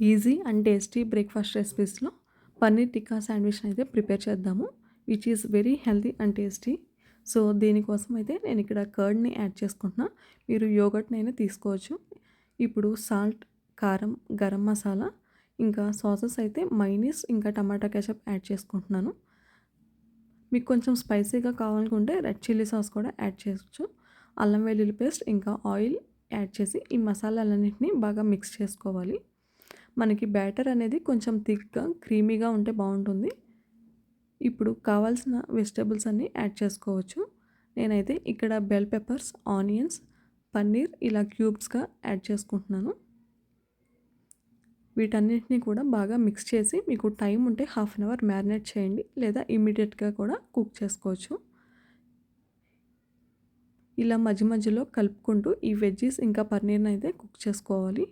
Easy and tasty breakfast రెసిపీస్లో పన్నీర్ టిక్కా శాండ్విచ్ని అయితే ప్రిపేర్ చేద్దాము, which is very healthy and tasty. So దీనికోసం అయితే నేను ఇక్కడ కర్డ్ని యాడ్ చేసుకుంటున్నా. మీరు యోగర్ట్ని అయినా తీసుకోవచ్చు. ఇప్పుడు సాల్ట్, కారం, గరం మసాలా, ఇంకా సాసెస్ అయితే మైనీస్ ఇంకా టమాటా కెచప్ యాడ్ చేసుకుంటున్నాను. మీకు కొంచెం స్పైసీగా కావాలనుకుంటే రెడ్ చిల్లీ సాస్ కూడా యాడ్ చేయొచ్చు. అల్లం వెల్లుల్లి పేస్ట్ ఇంకా ఆయిల్ యాడ్ చేసి ఈ మసాలాలన్నింటినీ బాగా మిక్స్ చేసుకోవాలి. మనకి బ్యాటర్ అనేది కొంచెం థిక్గా క్రీమీగా ఉంటే బాగుంటుంది. ఇప్పుడు కావాల్సిన వెజిటబుల్స్ అన్నీ యాడ్ చేసుకోవచ్చు. నేనైతే ఇక్కడ బెల్ పెప్పర్స్, ఆనియన్స్, పన్నీర్ ఇలా క్యూబ్స్గా యాడ్ చేసుకుంటున్నాను. వీటన్నిటిని కూడా బాగా మిక్స్ చేసి మీకు టైం ఉంటే హాఫ్ అన్ అవర్ మ్యారినేట్ చేయండి, లేదా ఇమీడియట్గా కూడా కుక్ చేసుకోవచ్చు. ఇలా మధ్య మధ్యలో కలుపుకుంటూ ఈ వెజ్జీస్ ఇంకా పన్నీర్ని అయితే కుక్ చేసుకోవాలి.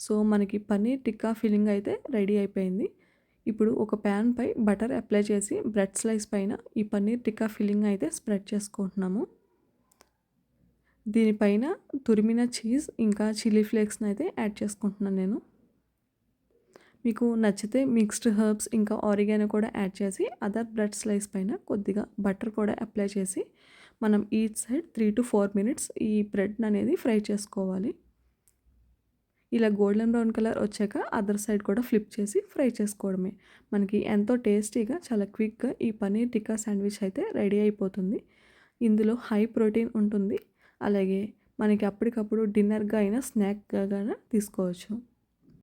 సో మనకి పన్నీర్ టిక్కా ఫిల్లింగ్ అయితే రెడీ అయిపోయింది. ఇప్పుడు ఒక ప్యాన్ పై బటర్ అప్లై చేసి బ్రెడ్ స్లైస్ పైన ఈ పన్నీర్ టిక్కా ఫిల్లింగ్ అయితే స్ప్రెడ్ చేసుకుంటున్నాము. దీనిపైన తురిమిన చీజ్ ఇంకా చిల్లీ ఫ్లేక్స్ని అయితే యాడ్ చేసుకుంటున్నాను నేను. మీకు నచ్చితే మిక్స్డ్ హర్బ్స్ ఇంకా ఆరిగానో కూడా యాడ్ చేసి అదర్ బ్రెడ్ స్లైస్ పైన కొద్దిగా బటర్ కూడా అప్లై చేసి మనం ఈచ్ సైడ్ 3 to 4 minutes ఈ బ్రెడ్ అనేది ఫ్రై చేసుకోవాలి. ఇలా గోల్డెన్ బ్రౌన్ కలర్ వచ్చాక అదర్ సైడ్ కూడా ఫ్లిప్ చేసి ఫ్రై చేసుకోవడమే. మనకి ఎంతో టేస్టీగా చాలా క్విక్గా ఈ పన్నీర్ టిక్కా శాండ్విచ్ అయితే రెడీ అయిపోతుంది. ఇందులో హై ప్రోటీన్ ఉంటుంది. అలాగే మనకి అప్పటికప్పుడు డిన్నర్గా అయినా స్నాక్గా తీసుకోవచ్చు.